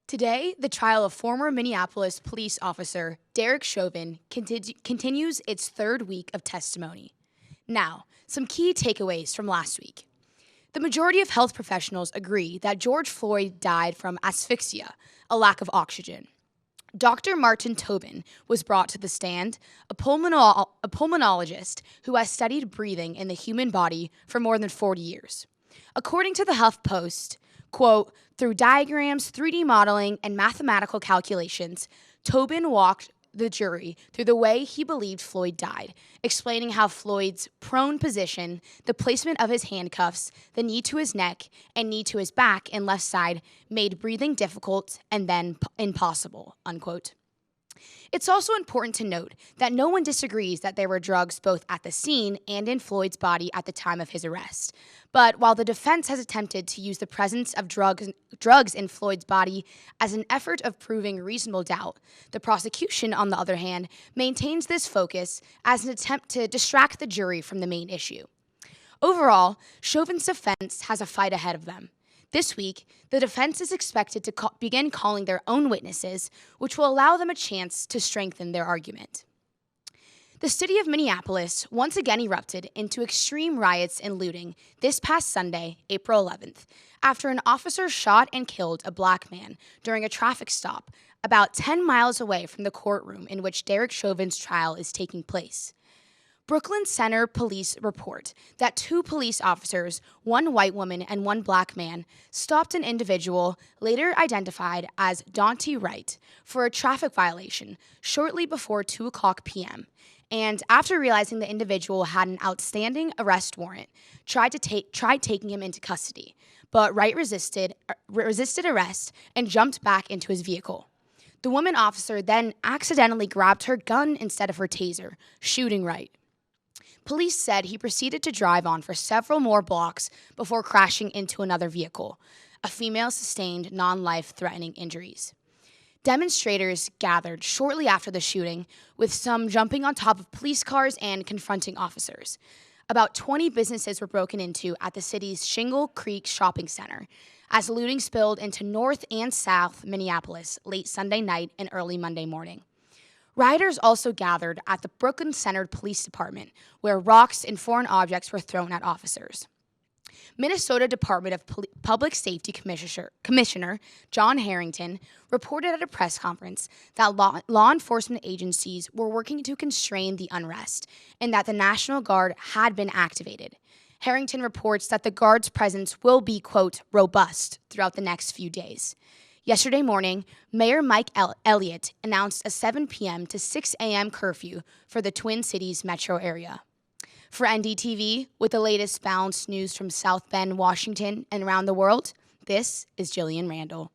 Today, the trial of former Minneapolis police officer Derek Chauvin continues its third week of testimony. Now, some key takeaways from last week. The majority of health professionals agree that George Floyd died from asphyxia, a lack of oxygen. Dr. Martin Tobin was brought to the stand, a pulmonologist who has studied breathing in the human body for more than 40 years. According to the HuffPost, quote, through diagrams, 3D modeling, and mathematical calculations, Tobin walked the jury through the way he believed Floyd died, explaining how Floyd's prone position, the placement of his handcuffs, the knee to his neck, and knee to his back and left side made breathing difficult and then impossible, unquote. It's also important to note that no one disagrees that there were drugs both at the scene and in Floyd's body at the time of his arrest. But while the defense has attempted to use the presence of drugs in Floyd's body as an effort of proving reasonable doubt, the prosecution, on the other hand, maintains this focus as an attempt to distract the jury from the main issue. Overall, Chauvin's defense has a fight ahead of them. This week, the defense is expected to begin calling their own witnesses, which will allow them a chance to strengthen their argument. The city of Minneapolis once again erupted into extreme riots and looting this past Sunday, April 11th, after an officer shot and killed a black man during a traffic stop about 10 miles away from the courtroom in which Derek Chauvin's trial is taking place. Brooklyn Center police report that 2 police officers, 1 white woman and 1 black man, stopped an individual, later identified as Daunte Wright, for a traffic violation shortly before 2 o'clock p.m., and after realizing the individual had an outstanding arrest warrant, tried taking him into custody, but Wright resisted arrest and jumped back into his vehicle. The woman officer then accidentally grabbed her gun instead of her taser, shooting Wright. Police said he proceeded to drive on for several more blocks before crashing into another vehicle. A female sustained non-life-threatening injuries. Demonstrators gathered shortly after the shooting, with some jumping on top of police cars and confronting officers. About 20 businesses were broken into at the city's Shingle Creek Shopping Center, as looting spilled into North and South Minneapolis late Sunday night and early Monday morning. Rioters also gathered at the Brooklyn Center Police Department, where rocks and foreign objects were thrown at officers. Minnesota Department of Public Safety Commissioner John Harrington reported at a press conference that law enforcement agencies were working to constrain the unrest and that the National Guard had been activated. Harrington reports that the Guard's presence will be, quote, robust throughout the next few days. Yesterday morning, Mayor Mike Elliott announced a 7 p.m. to 6 a.m. curfew for the Twin Cities metro area. For NDTV, with the latest balanced news from South Bend, Washington, and around the world, this is Jilian Randle.